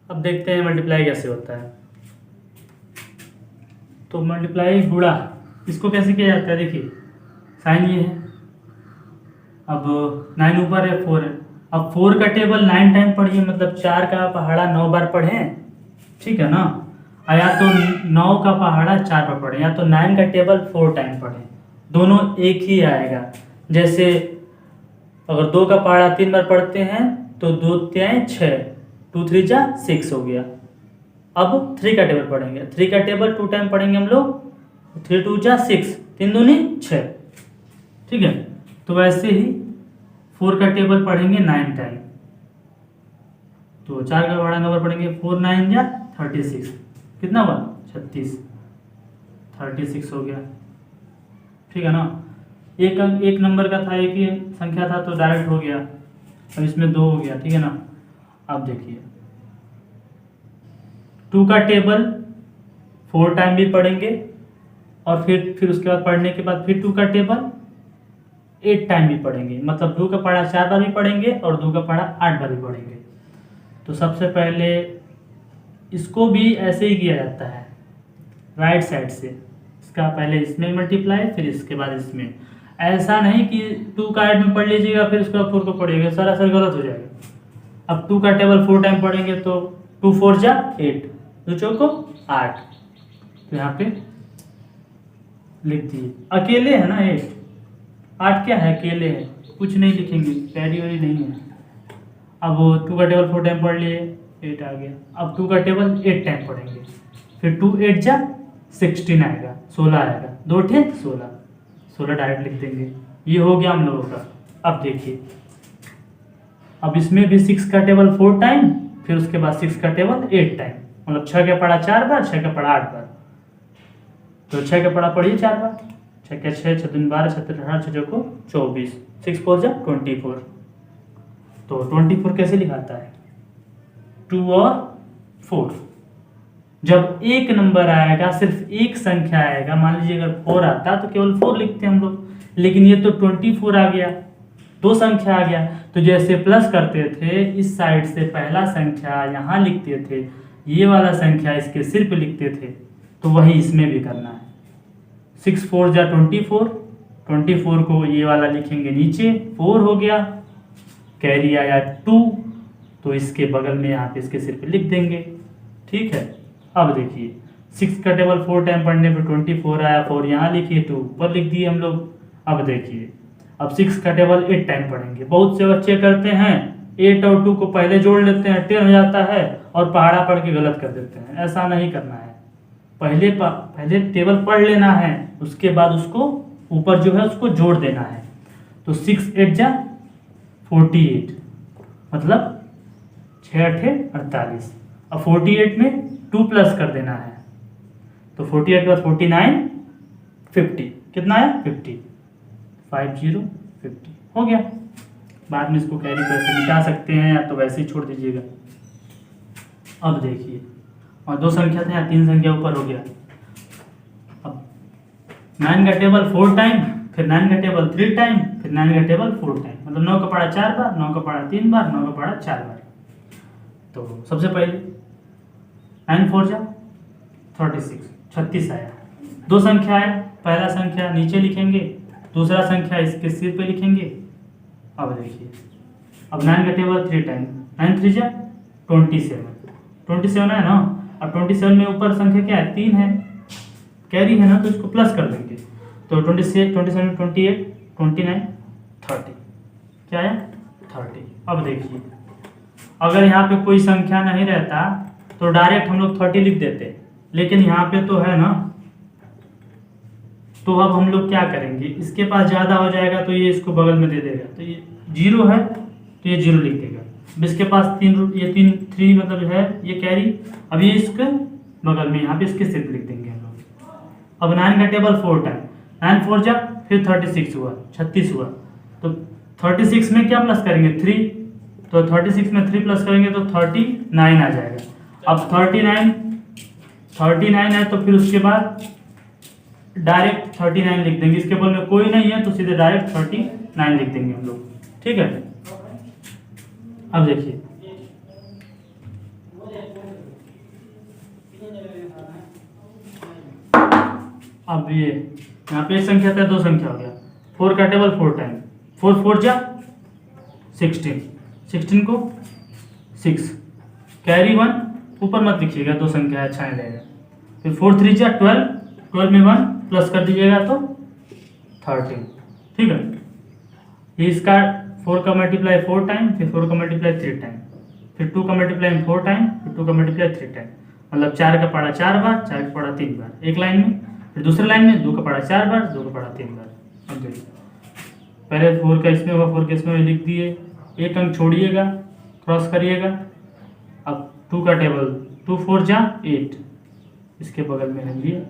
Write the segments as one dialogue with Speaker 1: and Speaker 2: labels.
Speaker 1: अब देखते हैं मल्टीप्लाई कैसे होता है। तो मल्टीप्लाई गुणा इसको कैसे किया जाता है, देखिए साइन ये है, अब 9 ऊपर है 4 है, अब 4 का टेबल 9 टाइम पढ़िए, मतलब 4 का पहाड़ा 9 बार पढ़ें, ठीक है ना। या तो 9 का पहाड़ा 4 बार पढ़ें, या तो 9 का टेबल 4 टाइम पढ़ें, दोनों एक ही आएगा। जैसे अगर 2 का पहाड़ा 3 बार पढ़ते हैं तो 2 3 6, 2 3 जा 6 हो गया। अब 3 का टेबल पढ़ेंगे, 3 का टेबल 2 टाइम पढ़ेंगे हम लोग, 3 2 जा 6, 3 दूनी 6, ठीक है। तो वैसे ही 4 का टेबल पढ़ेंगे 9 टाइम, तो 4 का पहाड़ा 9 बार पढ़ेंगे, 4 9 जा 36, कितना हुआ 36, 36 हो गया, ठीक है ना। एक नंबर का था, एक ही संख्या था तो डायरेक्ट हो गया, अब इसमें 2 हो गया, ठीक है ना। अब देखिए 2 का टेबल 4 टाइम भी पढ़ेंगे, और फिर उसके बाद पढ़ने के बाद फिर 2 का टेबल 8 टाइम भी पढ़ेंगे, मतलब 2 का पढ़ा 4 बार भी पढ़ेंगे और 2 का पढ़ा 8 बार भी पढ़ेंगे। तो सबसे पहले इसको भी ऐसे ही किया जाता है, राइट साइड से, इसका पहले इसमें मल्टीप्लाई फिर इसके बाद इसमें। ऐसा नहीं कि 2 का 8 में पढ़ लीजिएगा फिर उसके बाद 4 को पढ़िएगा, सरासर गलत हो जाएगा। अब 2 का टेबल 4 टाइम पढ़ेंगे तो 2 4 जा 8, 2 चौको 8, तो यहाँ पे लिख दिए। अकेले है ना 8 क्या है, अकेले है, कुछ नहीं लिखेंगे, कैरी वैरी नहीं है। अब 2 का टेबल 4 टाइम पढ़ लिए, 8 आ गया। अब 2 का टेबल 8 टाइम पढ़ेंगे, फिर 2 8 जा 16 आएगा, 16 आएगा, 2 ठे 16, 16 डायरेक्ट लिख देंगे। ये हो गया हम लोगों का। अब देखिए अब इसमें भी 6 का टेबल 4 टाइम, फिर उसके बाद 6 का टेबल 8 टाइम, मतलब 6 का पढ़ा 4 बार, 6 का पढ़ा 8 बार, तो 6 का पढ़ा पढ़िए 4 बार, 6 का 6 6 दूनी 12, 6 18, 6 चौको 24, 6 4 जा 24। तो 24 कैसे लिखाता है, 2 और 4। जब एक नंबर आएगा, सिर्फ एक संख्या आएगा, मान लीजिए अगर 4 आता तो केवल 4 लिखते हैं हम लोग, लेकिन ये तो 24 आ गया, 2 संख्या आ गया, तो जैसे प्लस करते थे इस साइड से पहला संख्या यहाँ लिखते थे, ये वाला संख्या इसके सिर पे लिखते थे, तो वही इसमें भी करना है। 6 4 जा 24, 24 को ये वाला लिखेंगे नीचे, 4 हो गया, कैरी आया 2, तो इसके बगल में यहाँ पे इसके सिर पे लिख देंगे, ठीक है। अब देखिए 6 का टेबल 4 टाइम पढ़ने पे 24 आया, 4 यहाँ लिखिए, 2 ऊपर लिख दिए हम लोग। अब देखिए अब 6 का टेबल 8 टाइम पढ़ेंगे। बहुत से बच्चे करते हैं 8 और 2 को पहले जोड़ लेते हैं, 10 हो जाता है और पहाड़ा पढ़ के गलत कर देते हैं। ऐसा नहीं करना है, पहले टेबल पढ़ लेना है, उसके बाद उसको ऊपर जो है उसको जोड़ देना है। तो 6 8 जा 48, मतलब 6 8 48। अब 48 में 2 प्लस कर देना है, तो 48 के बाद 49 50, कितना है 50, 50 50 हो गया। बाद में इसको कैरी करके मिटा सकते हैं या तो वैसे ही छोड़ दीजिएगा। अब देखिए और 2 संख्या थे या 3 संख्या ऊपर हो गया। अब 9 का टेबल 4 टाइम, फिर 9 का टेबल 3 टाइम, फिर 9 का टेबल 4 टाइम, मतलब 9 का पढ़ा 4 बार, 9 का पढ़ा 3 बार, 9 का पढ़ा 4 बार। तो सबसे पहले 9 4 जा 36, 36 आया। 2 संख्या है, पहला संख्या नीचे लिखेंगे, दूसरा संख्या इसके सिर पे लिखेंगे। अब देखिए अब 9 का टेबल 3 टाइम, 9 3 जा 27 है ना। अब 27 में ऊपर संख्या क्या है 3 है, कैरी है ना, तो इसको प्लस कर देंगे, तो 27 28 29 30, क्या है 30। अब देखिए अगर यहाँ पे कोई संख्या नहीं रहता तो डायरेक्ट हम लोग 30 लिख देते, लेकिन यहाँ पे तो है ना, तो अब हम लोग क्या करेंगे, इसके पास ज़्यादा हो जाएगा तो ये इसको बगल में दे देगा, तो ये 0 है तो ये 0 लिख देगा। अब इसके पास 3 मतलब है ये कैरी, अब ये इसके बगल में यहाँ पे इसके सिर्फ लिख देंगे हम लोग। अब 9 का टेबल 4 टाइम, 9 4 जा फिर 36 हुआ, 36 हुआ, तो 36 में क्या प्लस करेंगे 3, तो 36 में 3 प्लस करेंगे तो 39 आ जाएगा। अब 39 है तो फिर उसके बाद डायरेक्ट 39 लिख देंगे, इसके बगल में कोई नहीं है तो सीधे डायरेक्ट 39 लिख देंगे हम लोग, ठीक है। अब देखिए अब ये यहाँ पे एक संख्या था, दो संख्या हो गया। 4 का टेबल 4 टाइम, 4 4 जा 16, 16 को 6, कैरी 1, ऊपर मत लिखिएगा, दो संख्या है, अच्छा नहीं लगेगा। फिर 4 3 जा 12, 12 में 1 प्लस कर दीजिएगा तो 13, ठीक है। ये इसका 4 का मल्टीप्लाई 4 टाइम, फिर 4 का मल्टीप्लाई 3 टाइम, फिर 2 का मल्टीप्लाई 4 टाइम, फिर 2 का मल्टीप्लाई 3 टाइम, मतलब 4 का पढ़ा 4 बार, 4 का पढ़ा 3 बार एक लाइन में। फिर दूसरे लाइन में 2 का पढ़ा 4 बार, 2 का पढ़ा 3 बार। अब देखिए, पहले 4 का इसमें होगा, 4 के इसमें लिख दिए, एक अंक छोड़िएगा, क्रॉस करिएगा। अब 2 का टेबल 2 4 जा 8, इसके बगल में रख लिए,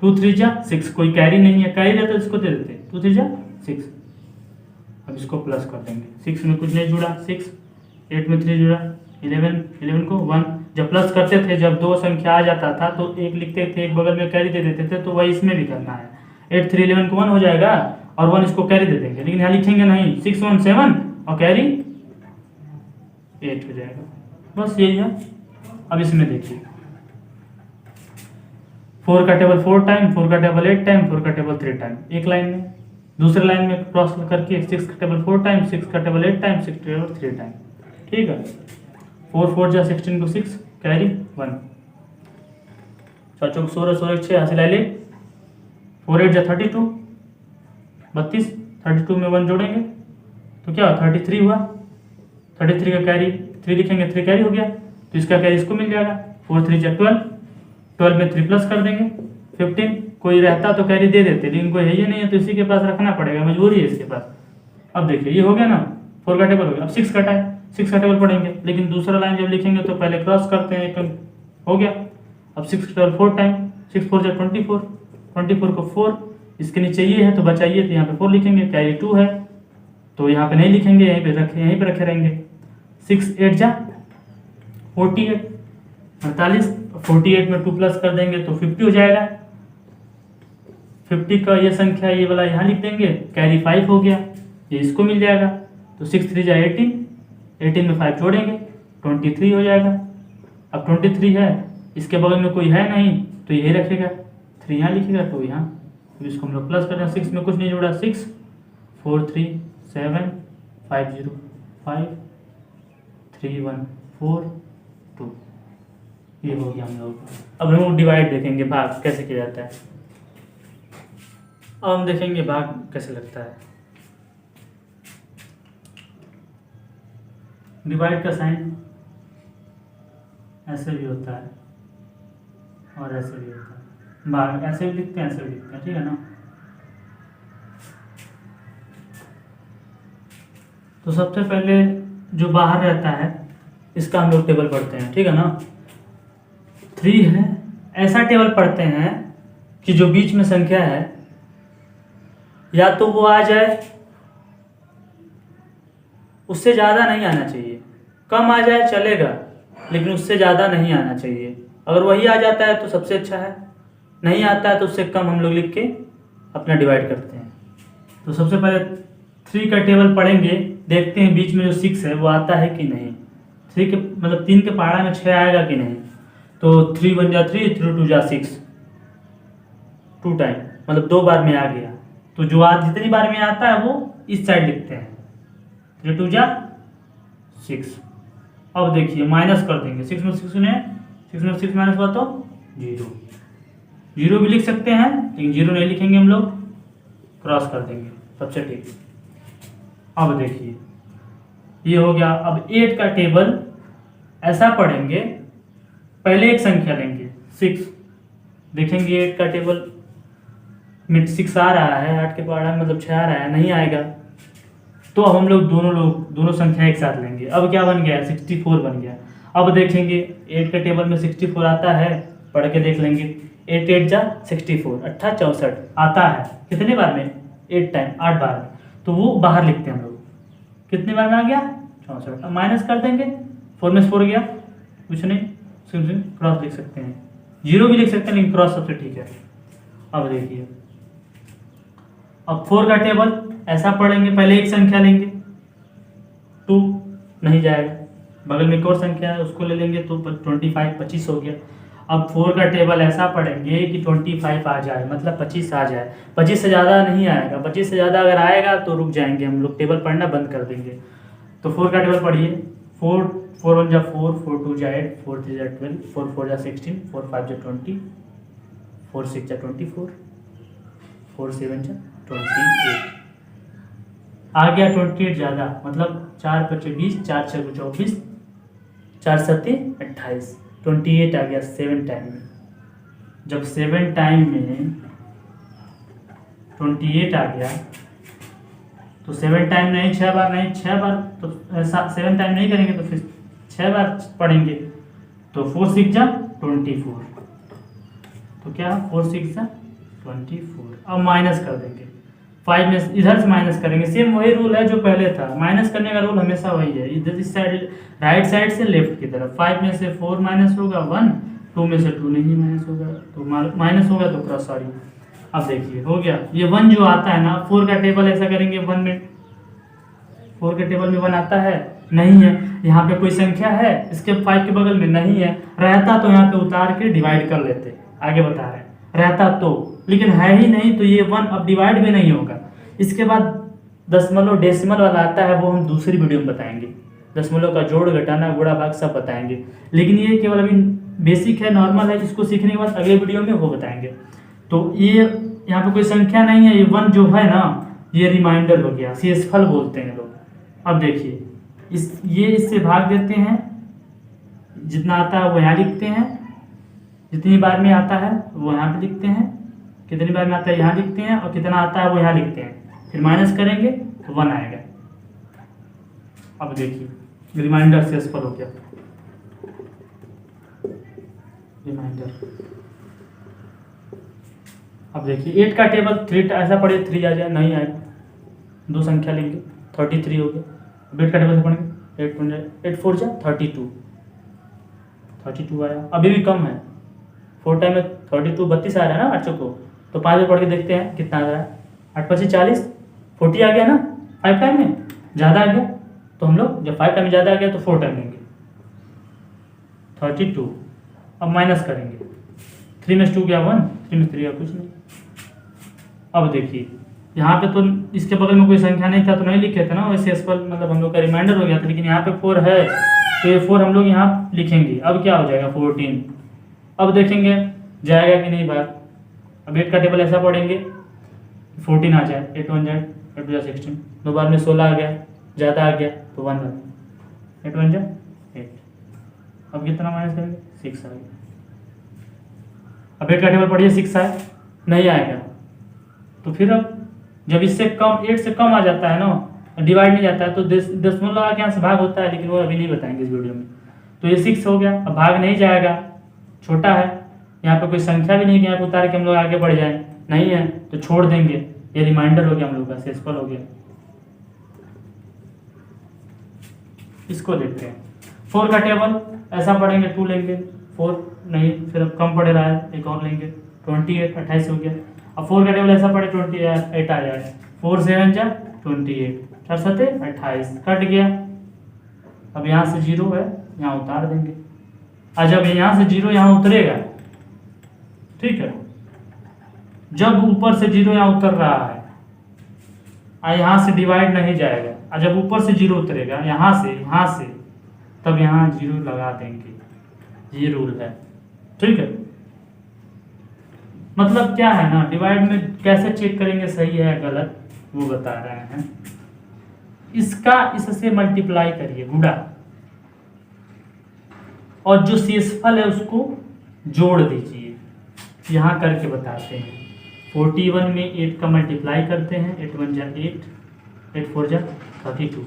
Speaker 1: 2 3 जा 6, कोई कैरी नहीं है, कैरी रहता तो इसको दे देते, 2 3 जा 6। अब इसको प्लस कर देंगे, 6 में कुछ नहीं जुड़ा 6, 8 में 3 जुड़ा 11, 11 को 1। जब प्लस करते थे, जब दो संख्या आ जाता था तो एक लिखते थे, एक बगल में कैरी दे देते थे, तो वही इसमें भी करना है। 8 3 11 को 1 हो जाएगा और 1 इसको कैरी दे देंगे, लेकिन यहाँ लिखेंगे नहीं, 6 1 7 और कैरी 8 हो जाएगा, बस यही है। अब इसमें देखिए, 4 का टेबल 4 टाइम, 4 का टेबल 8 टाइम, 4 का टेबल 3 टाइम एक लाइन में। दूसरे लाइन में क्रॉस करके 6 का टेबल 4 टाइम, 6 का टेबल 8 टाइम, 6 का टेबल 3 टाइम, ठीक है। 4 4 जा 16 को 6, कैरी 1, 4 चौक 16, 16 6 हासिल ले, 4 8 जा 32, 32, 32 में 1 जोड़ेंगे तो क्या हुआ 33 हुआ। 33 का कैरी 3 लिखेंगे, 3 कैरी हो गया, तो इसका कैरी इसको मिल जाएगा। 4 3 जा 12, 12 में 3 प्लस कर देंगे 15, कोई रहता तो कैरी दे देते, लेकिन कोई है ही नहीं है, तो इसी के पास रखना पड़ेगा, मजबूरी है इसके पास। अब देखिए ये हो गया ना, 4 का टेबल हो गया। अब 6 कटा है, 6 का टेबल पढ़ेंगे, लेकिन दूसरा लाइन जब लिखेंगे तो पहले क्रॉस करते हैं, एक हो गया। अब 6 का टेबल 4 टाइम, 6 4 जा 24, 24 को 4, इसके नीचे ये है तो बचाइए, तो यहाँ पे 4 लिखेंगे, कैरी 2 है तो यहाँ पे नहीं लिखेंगे, यहीं पे रखे रहेंगे। 6 8 जा 48, 48, 48 में 2 प्लस कर देंगे तो 50 हो जाएगा। 50 का ये संख्या, ये वाला यहाँ लिख देंगे, कैरी 5 हो गया, ये इसको मिल जाएगा। तो 6 3 जा 18, 18 में 5 जोड़ेंगे 23 हो जाएगा। अब 23 है, इसके बगल में कोई है नहीं तो यही रखेगा, 3 यहाँ लिखेगा, 2 यहाँ, तो इसको हम लोग प्लस कर दें। 6 में कुछ नहीं जोड़ा, 6 4 3 7 5 0 5 3 1 4 2, ये हो गया हम लोग। अब हम लोग डिवाइड देखेंगे, भाग कैसे किया जाता है। अब हम देखेंगे भाग कैसे लगता है। डिवाइड का साइन ऐसे भी होता है और ऐसे भी होता है, भाग ऐसे भी लिखते हैं, ऐसे भी लिखते हैं, ठीक है ना। तो सबसे पहले जो बाहर रहता है इसका हम लोग टेबल पढ़ते हैं, ठीक है ना। 3 है, ऐसा टेबल पढ़ते हैं कि जो बीच में संख्या है या तो वो आ जाए, उससे ज़्यादा नहीं आना चाहिए, कम आ जाए चलेगा लेकिन उससे ज़्यादा नहीं आना चाहिए। अगर वही आ जाता है तो सबसे अच्छा है, नहीं आता है तो उससे कम हम लोग लिख के अपना डिवाइड करते हैं। तो सबसे पहले 3 का टेबल पढ़ेंगे, देखते हैं बीच में जो 6 है वो आता है कि नहीं। 3 के मतलब 3 के पहाड़ा में 6 आएगा कि नहीं। तो 3 1 जा 3, 3 2 जा 6, 2 टाइम मतलब 2 बार में आ गया। तो जो आज जितनी बार में आता है वो इस साइड लिखते हैं, 3 2 जा 6। अब देखिए माइनस कर देंगे, 6 में 6 ने 6 में 6 माइनस हुआ तो 0, 0 भी लिख सकते हैं लेकिन 0 नहीं लिखेंगे हम लोग, क्रॉस कर देंगे, सबसे ठीक। अब देखिए ये हो गया। अब 8 का टेबल ऐसा पढ़ेंगे, पहले एक संख्या लेंगे 6, देखेंगे 8 का टेबल में 6 आ रहा है, 8 के पहाड़ा में मतलब 6 आ रहा है, नहीं आएगा तो अब हम लोग दोनों संख्या एक साथ लेंगे। अब क्या बन गया, 64 बन गया। अब देखेंगे 8 के टेबल में 64 आता है, पढ़ के देख लेंगे, 8 8 जा 64, 8 64 आता है, कितने बार में 8 टाइम 8 बार में, तो वो बाहर लिखते हैं हम लोग, कितने बार में आ गया 64। अब माइनस कर देंगे, 4 में 4 गया, कुछ नहीं, सिर्फ क्रॉस लिख सकते हैं, 0 भी लिख सकते हैं लेकिन क्रॉस सबसे ठीक है। अब देखिए अब 4 का टेबल ऐसा पढ़ेंगे, पहले एक संख्या लेंगे, 2 नहीं जाएगा, बगल में एक और संख्या है उसको ले लेंगे तो 25 25 हो गया। अब 4 का टेबल ऐसा पढ़ेंगे कि 25 आ जाए, मतलब 25 आ जाए। 25 से ज़्यादा नहीं आएगा, 25 से ज़्यादा अगर आएगा तो रुक जाएंगे हम लोग, टेबल पढ़ना बंद कर देंगे। तो 4 का टेबल पढ़िए। 4 4 1 जा 4, 4 2 जा 8, 4 3 जा 12, 4 4 जा 16, 4 5 जा 20, 4 6 जा 24, 4 7 जा 28। आ गया 28 ज़्यादा, मतलब 4 5 20, 4 6 24, 4 7 28, 28 आ गया 7 टाइम में। जब 7 टाइम में 28 आ गया तो 7 टाइम नहीं, 6 बार नहीं, 6 बार तो 7 टाइम नहीं करेंगे तो फिर 6 बार पढ़ेंगे। तो 4 6 जा 24, तो क्या 4 6 जा 24। अब माइनस कर देंगे, 5 में इधर से माइनस करेंगे। सेम वही रूल है जो पहले था, माइनस करने का रूल हमेशा वही है, इधर इस साइड राइट साइड से लेफ्ट की तरफ। 5 में से 4 माइनस होगा 1, 2 में से 2 नहीं माइनस होगा, तो माइनस होगा तो क्रॉस, सॉरी। अब देखिए हो गया, ये 1 जो आता है ना, 4 का टेबल ऐसा करेंगे 1 में, 4 के टेबल में 1 आता है नहीं है। यहाँ पे कोई संख्या है इसके 5 के बगल में नहीं है, रहता तो यहाँ पे उतार के डिवाइड कर लेते, आगे बता रहे हैं, रहता तो, लेकिन है ही नहीं तो ये 1 अब डिवाइड भी नहीं होगा। इसके बाद दशमलव डेसिमल वाला आता है, वो हम दूसरी वीडियो में बताएंगे, दशमलव का जोड़ घटाना गुणा भाग सब बताएंगे। लेकिन ये केवल अभी बेसिक है, नॉर्मल है, इसको सीखने के बाद अगले वीडियो में वो बताएंगे। तो ये यहाँ पे कोई संख्या नहीं है, ये 1 जो है ना ये रिमाइंडर हो गया, शेषफल बोलते हैं लोग। अब देखिए इससे भाग देते हैं, जितना आता है वो यहाँ लिखते हैं, जितनी बार में आता है वो यहाँ पे लिखते हैं, कितनी बार में आता है यहाँ लिखते हैं, और कितना आता है वो यहाँ लिखते हैं, फिर माइनस करेंगे तो 1 आएगा। अब देखिए रिमाइंडर शेषफल हो गया, रिमाइंडर। अब देखिए 8 का टेबल 3 ऐसा पढ़े 3 आ जाए, नहीं आएगा, 2 संख्या लेंगे 33 हो गया। 8 का टेबल से पढ़ेंगे 8 4 जा 32 आया, अभी भी कम है, 4 टाइम में 32 32 आ रहा है ना बच्चों को, तो 5 में पढ़ के देखते हैं कितना आ रहा है। 8 5 40, 40 आ गया ना 5 टाइम में, ज़्यादा आ गया तो हम लोग जब 5 टाइम में ज़्यादा आ गया तो 4 टाइम लेंगे 32। अब माइनस करेंगे, 3 में 2 गया 1, 3 में 3 गया कुछ नहीं। अब देखिए यहाँ पे तो इसके बगल में कोई संख्या नहीं था तो नहीं लिखे थे ना, वैसे शेषफल मतलब हम लोग का रिमाइंडर हो गया था, लेकिन यहाँ पे 4 है तो ये 4 हम लोग यहाँ लिखेंगे। अब क्या हो जाएगा 14। अब देखेंगे जाएगा कि नहीं बाहर। अब 8 का टेबल ऐसा पढ़ेंगे 14 आ जाए, 8 1 जाए 8 2 जा 16, 2 बार में 16 आ गया, ज़्यादा आ गया तो 1 8 1 जा 8। अब कितना माइनस करेंगे 6 आ गया। अब 8 का टेबल पढ़िए 6 आए, नहीं आएगा तो फिर अब जब इससे कम 8 से कम आ जाता है ना, डिवाइड नहीं जाता है तो दशमलव के यहाँ से भाग होता है, लेकिन वो अभी नहीं बताएंगे इस वीडियो में। तो ये 6 हो गया, अब भाग नहीं जाएगा, छोटा है, यहाँ पे कोई संख्या भी नहीं कि यहाँ पे उतार के हम लोग आगे बढ़ जाए, नहीं है तो छोड़ देंगे। ये रिमाइंडर हो गया हम लोग का, शेषफल हो गया। इसको देखते हैं 4 का टेबल ऐसा पढ़ेंगे 2 लेंगे, 4 नहीं फिर अब कम पड़ रहा है, एक और लेंगे 28 28 हो गया। अब 4 का टेबल ऐसा पढ़े 28 आ जाए, 4 7 जा 28, 4 7 28 कट गया। अब यहाँ से 0 है, यहाँ उतार देंगे। और जब यहाँ से 0 यहाँ उतरेगा, ठीक है, जब ऊपर से 0 यहाँ उतर रहा है और यहाँ से डिवाइड नहीं जाएगा, और जब ऊपर से 0 उतरेगा यहाँ से तब यहाँ 0 लगा देंगे। ये रूल है, ठीक है। मतलब क्या है ना, डिवाइड में कैसे चेक करेंगे सही है गलत, वो बता रहे हैं। इसका इससे मल्टीप्लाई करिए गुणा, और जो शेषफल है उसको जोड़ दीजिए, यहाँ करके बताते हैं। 41 में 8 का मल्टीप्लाई करते हैं, 8 1 जा 8, 8 4 जा 32,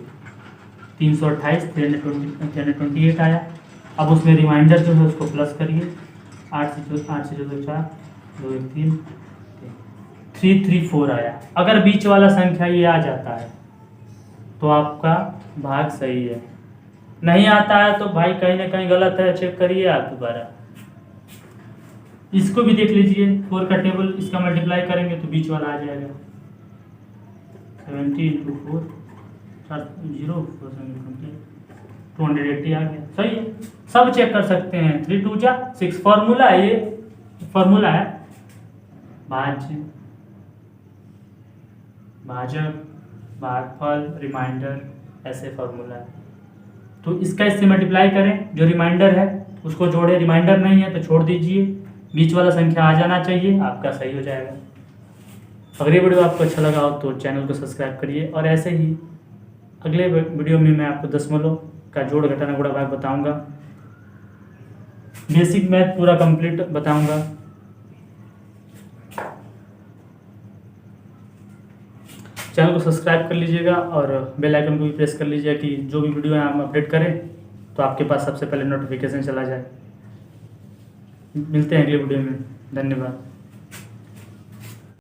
Speaker 1: 328 328 आया। अब उसमें रिमाइंडर जो है उसको प्लस करिए, 8 से जो 4 2 1 3 334 आया। अगर बीच वाला संख्या ये आ जाता है तो आपका भाग सही है, नहीं आता है तो भाई कहीं ना कहीं गलत है, चेक करिए आप दोबारा। इसको भी देख लीजिए, 4 का टेबल इसका मल्टीप्लाई करेंगे तो बीच वाला आ जाएगा, 70 × 4 0 4 7 20 280 आ गया, सही है। सब चेक कर सकते हैं। 3 2 जा 6 फॉर्मूला है, ये फॉर्मूला है भाज्य, भाजक, भागफल, रिमाइंडर, ऐसे फॉर्मूला है। तो इसका इससे मल्टीप्लाई करें, जो रिमाइंडर है उसको जोड़े, रिमाइंडर नहीं है तो छोड़ दीजिए, बीच वाला संख्या आ जाना चाहिए, आपका सही हो जाएगा। अगर ये वीडियो आपको अच्छा लगा हो तो चैनल को सब्सक्राइब करिए, और ऐसे ही अगले वीडियो में मैं आपको दशमलव का जोड़ घटाना गुणा भाग बताऊंगा, बेसिक मैथ पूरा कंप्लीट बताऊंगा। चैनल को सब्सक्राइब कर लीजिएगा और बेल आइकन को भी प्रेस कर लीजिएगा कि जो भी वीडियो हम अपडेट करें तो आपके पास सबसे पहले नोटिफिकेशन चला जाए। मिलते हैं अगले वीडियो में, धन्यवाद।